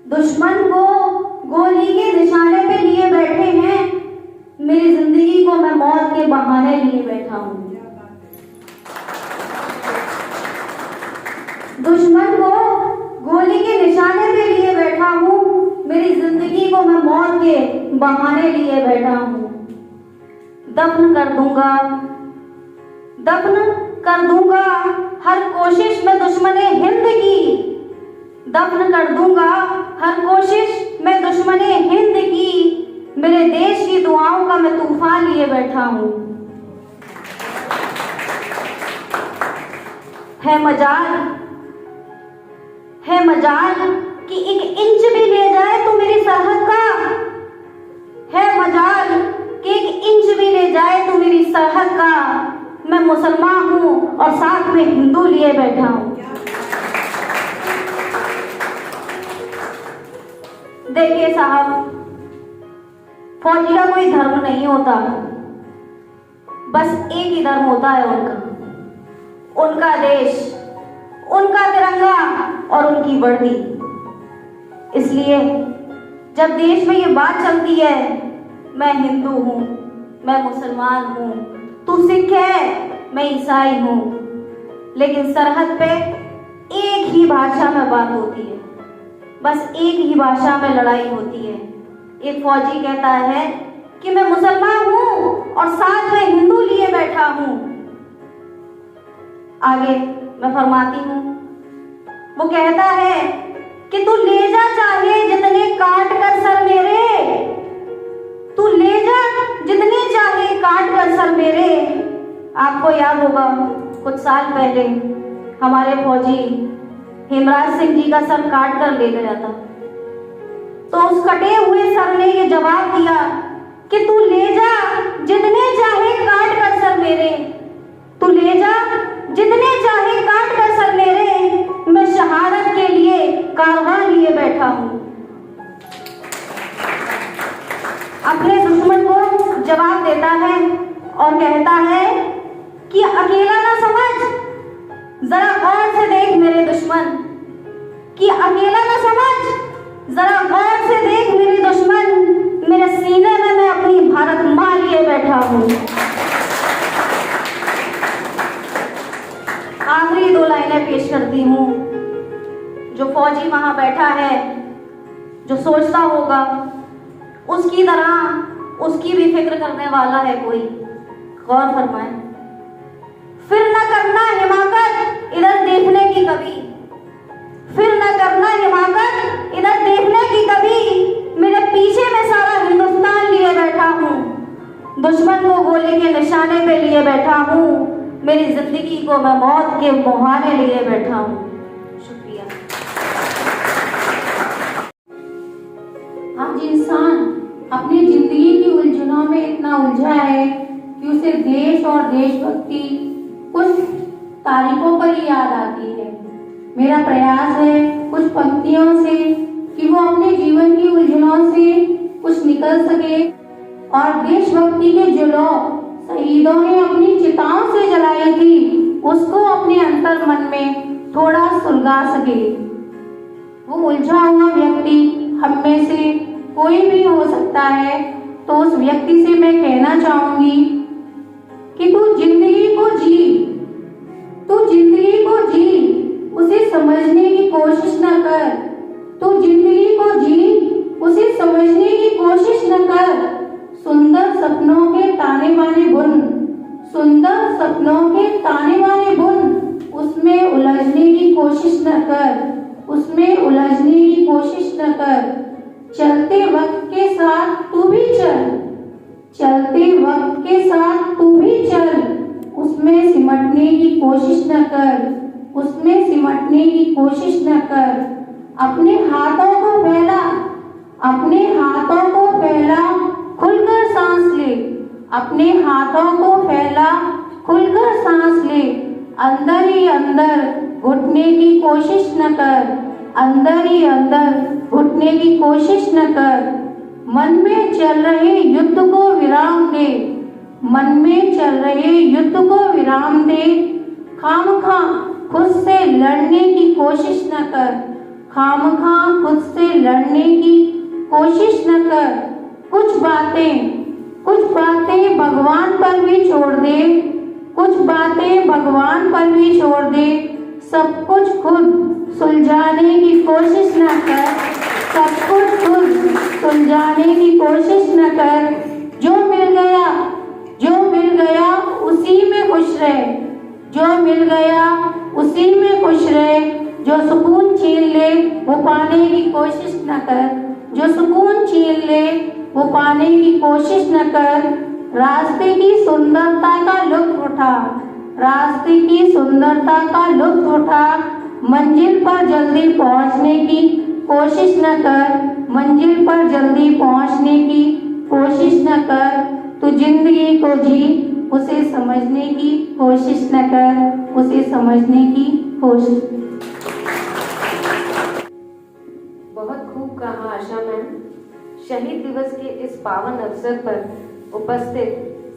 दुश्मन को गोली के निशाने पे लिए बैठे हैं, मेरी जिंदगी को मैं मौत के बहाने लिए बैठा हूँ। दुश्मन को गोली के निशाने पे लिए बैठा हूँ, मेरी जिंदगी को मैं मौत के बहाने लिए बैठा हूँ। दफन कर दूंगा, दफन कर दूंगा हर कोशिश में दुश्मने हिंद की, दफन कर दूंगा हर कोशिश में दुश्मने हिंद की, मेरे देश की दुआओं का मैं तूफान लिए बैठा हूँ। है मजाल कि एक इंच भी ले जाए तो मेरी सरहद का, है मजाल कि एक इंच भी ले जाए तो मेरी सरहद का, मैं मुसलमान हूँ और साथ में हिंदू लिए बैठा हूँ। देखिए साहब, फौजी का कोई धर्म नहीं होता, बस एक ही धर्म होता है उनका देश, उनका तिरंगा और उनकी वर्दी। इसलिए जब देश में ये बात चलती है, मैं हिंदू हूँ, मैं मुसलमान हूँ, तू सिख है, मैं ईसाई हूँ, लेकिन सरहद पे एक ही भाषा में बात होती है, बस एक ही भाषा में लड़ाई होती है। एक फौजी कहता है कि मैं मुसलमान हूँ और साथ में हिंदू लिए बैठा हूँ। आगे मैं फरमाती हूँ, वो कहता है कि तू ले जा चाहे जितने काट कर सर मेरे, तू ले जा जितने चाहे काट कर सर मेरे। आपको याद होगा कुछ साल पहले हमारे फौजी हेमराज सिंह जी का सर काट कर ले गया था, तो उस कटे हुए सर ने ये जवाब दिया कि तू ले जा जितने चाहे काट कर सर मेरे, तू ले जा जितने चाहे काट कर सर मेरे, मैं शहादत के लिए कारवां लिए बैठा हूँ। अपने दुश्मन को जवाब देता है और कहता है कि अकेला ना समझ, जरा गौर से देख मेरे दुश्मन, कि अकेला ना समझ, जरा गौर से देख मेरे दुश्मन, मेरे सीने में मैं अपनी भारत माँ लिए बैठा हूँ। आखिरी दो लाइनें पेश करती हूँ। जो फौजी वहां बैठा है, जो सोचता होगा उसकी तरह उसकी भी फिक्र करने वाला है कोई। गौर फरमाए, फिर न करना हिमाकत इधर देखने की कभी, फिर न करना हिमाकत इधर देखने की कभी, मेरे पीछे में सारा हिंदुस्तान लिए बैठा हूँ, दुश्मन को गोली के निशाने पे लिए बैठा हूँ, मेरी जिंदगी को मैं मौत के मुहाने लिए बैठा हूँ। शुक्रिया। आज इंसान अपनी जिंदगी की उलझनों में इतना उलझा है कि उसे देश और देशभक्ति कुछ तारीखों पर ही याद आती है। मेरा प्रयास है कुछ पंक्तियों से कि वो अपने जीवन की उलझनों से कुछ निकल सके और देशभक्ति के जो लौ शहीदों ने अपनी चिताओं से जलाई थी उसको अपने अंतर मन में थोड़ा सुलगा सके। वो उलझा हुआ व्यक्ति हम में से कोई भी हो सकता है, तो उस व्यक्ति से मैं कहना चाहूंगी कि तू जिंदगी को जी, तू जिंदगी को जी, उसे समझने की कोशिश न कर। तू जिंदगी को जी, उसे समझने की कोशिश न कर। सुंदर सपनों के ताने बाने बुन, सुंदर सपनों के ताने बाने बुन, उसमें उलझने की कोशिश न कर, उसमें उलझने की कोशिश न कर। चलते वक्त के साथ तू भी चल, चलते वक्त के साथ तू भी चल, उसमें सिमटने की कोशिश न कर, उसमें सिमटने की कोशिश न कर। अपने हाथों को फैला, अपने हाथों को फैला, खुलकर सांस ले, अपने हाथों को फैला, खुलकर सांस ले। अंदर ही अंदर घुटने की कोशिश न कर, अंदर ही अंदर घुटने की कोशिश न कर। मन में चल रहे युद्ध को विराम दे, मन में चल रहे युद्ध को विराम दे। खामखा खुद से लड़ने की कोशिश न कर, खामखा खुद से लड़ने की कोशिश न कर। कुछ बातें भगवान पर भी छोड़ दे, कुछ बातें भगवान पर भी छोड़ दे। सब कुछ खुद सुलझाने की कोशिश न कर, सब कुछ खुद सुलझाने की कोशिश न कर। जो मिल गया उसी में खुश रहे, जो मिल गया उसी में खुश रहे। जो सुकून छीन ले वो पाने की कोशिश न कर, जो सुकून छीन ले वो पाने की कोशिश न कर। रास्ते की सुंदरता का लुत्फ उठा, रास्ते की सुंदरता का लुत्फ उठा। मंजिल पर जल्दी पहुंचने की कोशिश न कर, मंजिल पर जल्दी पहुंचने की कोशिश न कर। तू जिंदगी को जी, उसे समझने की कोशिश न कर, उसे समझने की कोशिश। बहुत खूब कहा आशा मैम। शहीद दिवस के इस पावन अवसर पर उपस्थित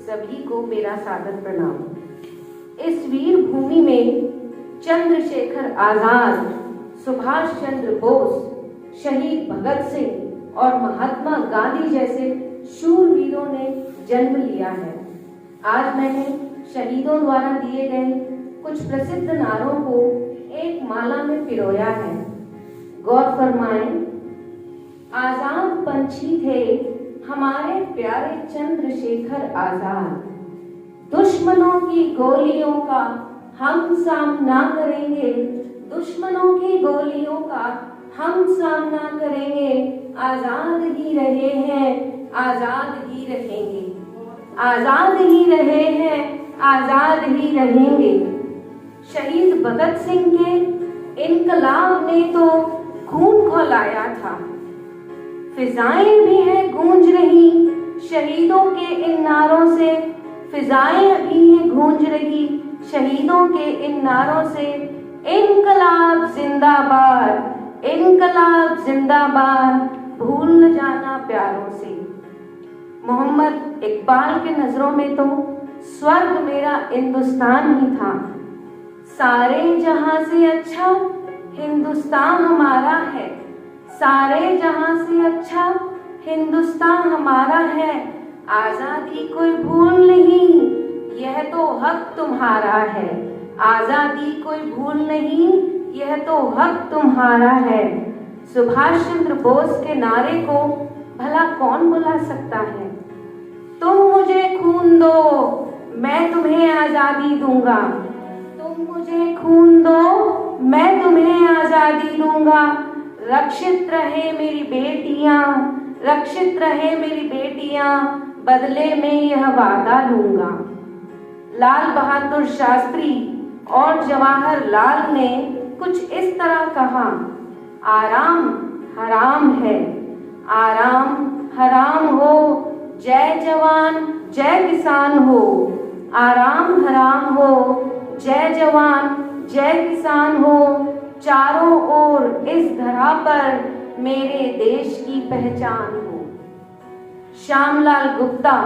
सभी को मेरा सादर प्रणाम। इस वीर भूमि में चंद्रशेखर आजाद, सुभाष चंद्र बोस, शहीद भगत सिंह और महात्मा गांधी जैसे शूरवीरों ने जन्म लिया है। आज मैंने शहीदों द्वारा दिए गए कुछ प्रसिद्ध नारों को एक माला में पिरोया है। गौर फरमाएं। आजाद पंछी थे हमारे प्यारे चंद्रशेखर आजाद, दुश्मनों की गोलियों का हम सामना करेंगे, दुश्मनों की गोलियों का हम सामना करेंगे। आजाद ही रहे हैं, आजाद ही रहेंगे, आजाद ही रहे हैं, आजाद ही रहेंगे। शहीद भगत सिंह के इनकलाब ने तो खून खौलाया था। फिजाएं भी हैं गूंज रही शहीदों के इन नारों से, फिजाएं भी हैं गूंज रही शहीदों के इन नारों से। इनकलाब जिंदाबाद, इनकलाब जिंदाबाद, भूल न जाना प्यारों से। मोहम्मद इकबाल के नजरों में तो स्वर्ग मेरा हिंदुस्तान ही था। सारे जहां से अच्छा हिंदुस्तान हमारा है, सारे जहां से अच्छा हिंदुस्तान हमारा है। आजादी कोई भूल नहीं, यह तो हक तुम्हारा है। आजादी कोई भूल नहीं, यह तो हक तुम्हारा है। सुभाष चंद्र बोस के नारे को भला कौन बुला सकता है। तुम मुझे खून दो, मैं तुम्हें आजादी दूंगा। तुम मुझे खून दो, मैं तुम्हें आजादी दूंगा। रक्षित रहे मेरी बेटियां, रक्षित रहे मेरी बेटियां, बदले में यह वादा लूंगा। लाल बहादुर शास्त्री और जवाहरलाल ने कुछ इस तरह कहा, आराम हराम है, आराम हराम हो, जय जवान जय किसान हो। आराम हराम हो, जय जवान जय किसान हो। चारों ओर इस धरा पर मेरे देश की पहचान हो। श्यामलाल गुप्ता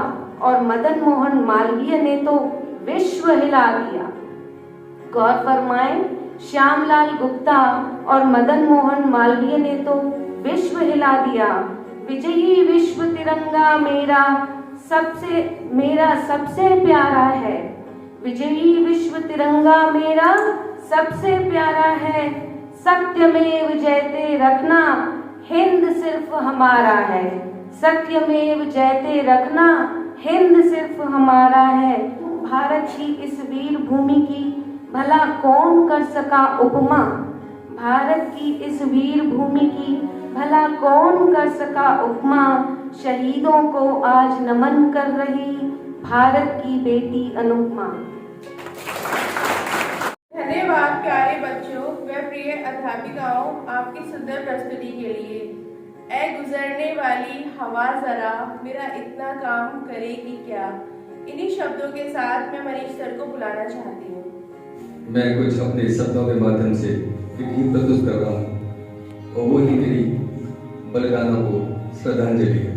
और मदन मोहन मालवीय ने तो विश्व हिला दिया। गौर फरमाएं, श्यामलाल गुप्ता और मदन मोहन मालवीय ने तो विश्व हिला दिया। विजयी विश्व तिरंगा मेरा सबसे प्यारा है। विजयी विश्व तिरंगा मेरा सबसे प्यारा है। सत्यमेव जयते रखना, हिंद सिर्फ हमारा है। सत्यमेव जयते रखना, हिंद सिर्फ हमारा है। भारत की इस वीर भूमि की भला कौन कर सका उपमा। भारत की इस वीर भूमि की भला कौन कर सका उपमा। शहीदों को आज नमन कर रही भारत की बेटी अनुपमा। धन्यवाद प्यारे बच्चों व प्रिय अध्यापिकाओं आपकी सुंदर प्रस्तुति के लिए। ऐ गुजरने वाली हवा जरा मेरा इतना काम करेगी क्या। इन्हीं शब्दों के साथ मैं मनीष सर को बुलाना चाहती हूँ। मैं कुछ अपने शब्दों के माध्यम से एक गीत प्रस्तुत कर रहा हूँ और वो ही मेरी बलिदानों को श्रद्धांजलि है।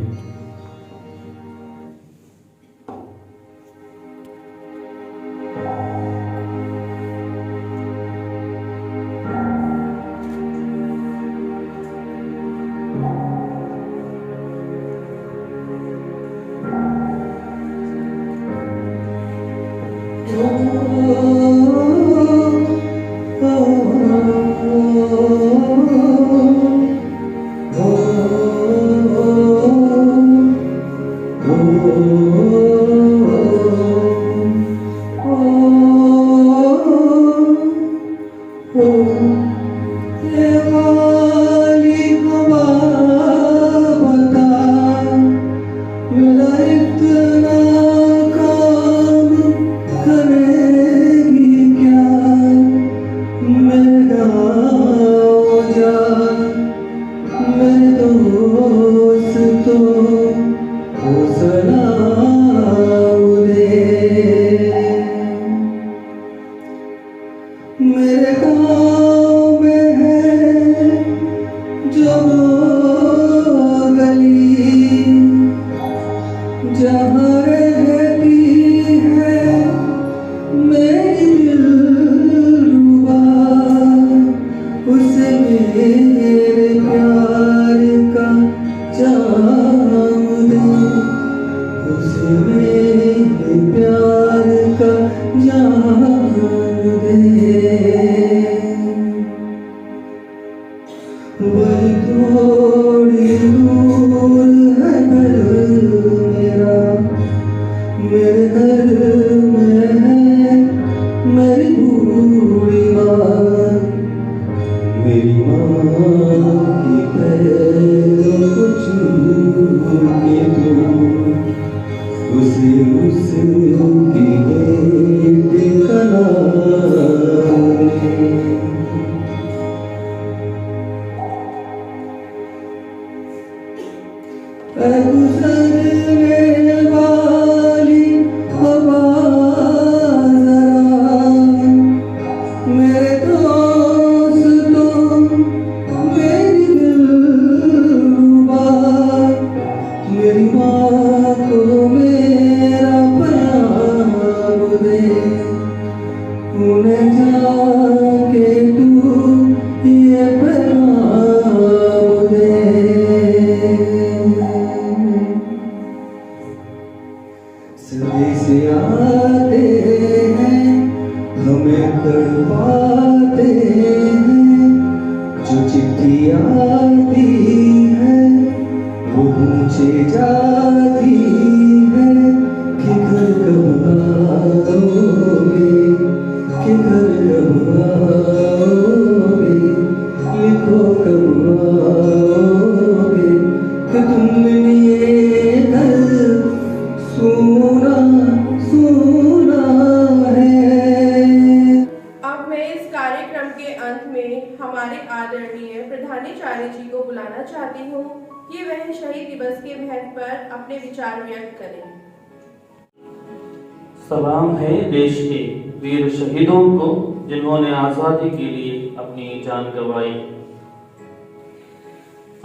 सलाम है देश के वीर शहीदों को जिन्होंने आजादी के लिए अपनी जान गंवाई।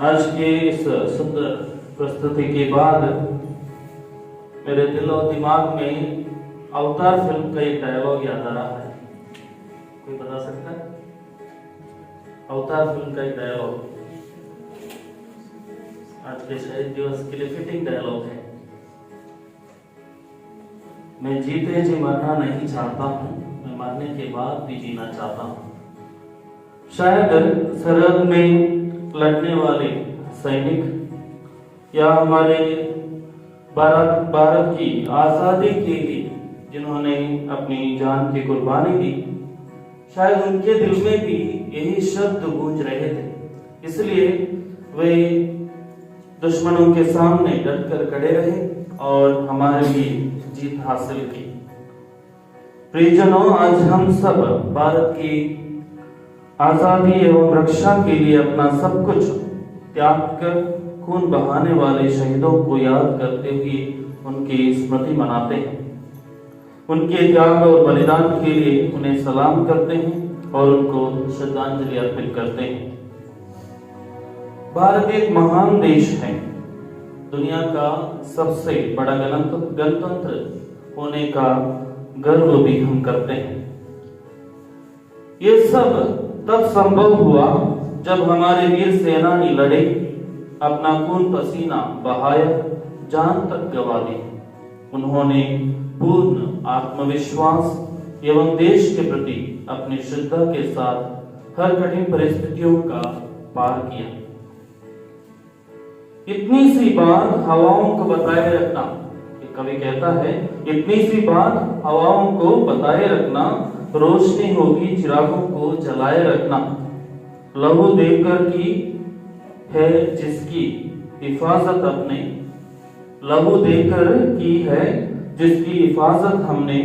आज के इस सुंदर प्रस्तुति के बाद मेरे दिल और दिमाग में अवतार फिल्म का एक डायलॉग याद आ रहा है। कोई बता सकता है? अवतार फिल्म का एक डायलॉग आज के शहीद दिवस के लिए फिटिंग डायलॉग है। मैं जीते जी मरना नहीं चाहता हूँ, मैं मरने के बाद भी जीना चाहता हूँ। शायद सरहद में लड़ने वाले सैनिक या हमारे भारत की आजादी के लिए जिन्होंने अपनी जान की कुर्बानी दी, शायद उनके दिल में भी यही शब्द गूंज रहे थे, इसलिए वे दुश्मनों के सामने डटकर खड़े रहे और हमारे लिए जीत हासिल की। प्रियजनों, आज हम सब भारत की आजादी एवं रक्षा के लिए अपना सब कुछ त्याग कर खून बहाने वाले शहीदों को याद करते हुए उनकी स्मृति मनाते हैं। उनके त्याग और बलिदान के लिए उन्हें सलाम करते हैं और उनको श्रद्धांजलि अर्पित करते हैं। भारत एक महान देश है, दुनिया का सबसे बड़ा गणतंत्र होने का गर्व भी हम करते हैं। ये सब तब संभव हुआ जब हमारे वीर सेनानी लड़े, अपना खून पसीना बहाया, जान तक गंवा दी। उन्होंने पूर्ण आत्मविश्वास एवं देश के प्रति अपनी श्रद्धा के साथ हर कठिन परिस्थितियों का पार किया। इतनी सी बात हवाओं को बताए रखना, कवि कहता है, इतनी सी बात हवाओं को बताए रखना, रोशनी होगी चिरागों को जलाए रखना। लहू देकर की है जिसकी हिफाजत अपने, लहू देकर की है जिसकी हिफाजत हमने,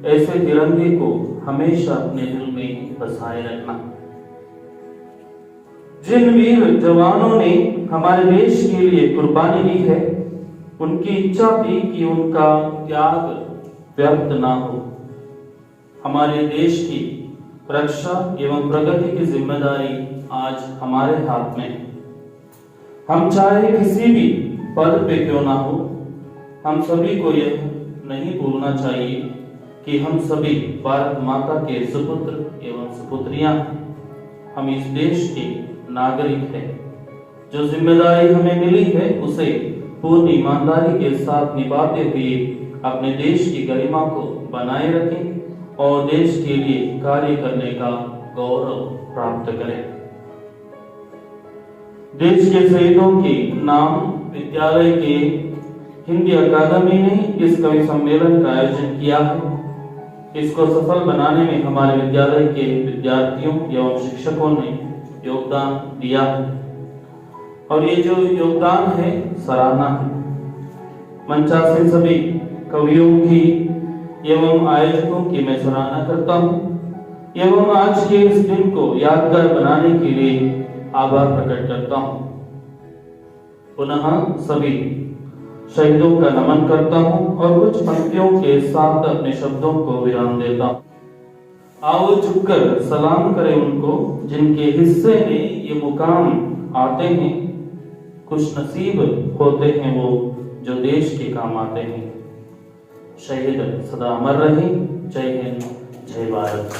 ऐसे तिरंगे को हमेशा अपने दिल में बसाए रखना। जिन वीर जवानों ने हमारे देश के लिए कुर्बानी दी है, उनकी इच्छा थी कि उनका त्याग व्यर्थ ना हो। हमारे देश की रक्षा एवं प्रगति की जिम्मेदारी आज हमारे हाथ में है। हम चाहे किसी भी पद पे क्यों ना हो, हम सभी को यह नहीं भूलना चाहिए कि हम सभी भारत माता के सुपुत्र एवं सुपुत्रियां हैं। हम इस देश के नागरिक हैं। जो जिम्मेदारी हमें मिली है उसे पूर्ण ईमानदारी के साथ निभाते हुए अपने देश की गरिमा को बनाए रखें और देश के लिए कार्य करने का गौरव प्राप्त करें। देश के शहीदों के नाम विद्यालय के हिंदी अकादमी ने इस कवि सम्मेलन का आयोजन किया है। इसको सफल बनाने में हमारे विद्यालय के विद्यार्थियों एवं शिक्षकों ने योगदान दिया है और ये जो योगदान है सराहना है। मंचासीन सभी कवियों की एवं आयोजकों की मैं सराहना करता हूँ एवं आज के इस दिन को यादगार बनाने के लिए आभार प्रकट करता हूँ। पुनः सभी शहीदों का नमन करता हूँ और कुछ पंक्तियों के साथ अपने शब्दों को विराम देता हूँ। आओ झुककर सलाम करें उनको जिनके हिस्से में ये मुकाम आते हैं। खुश नसीब होते हैं वो जो देश के काम आते हैं। शहीद सदा अमर रहे। जय हिंद, जय भारत।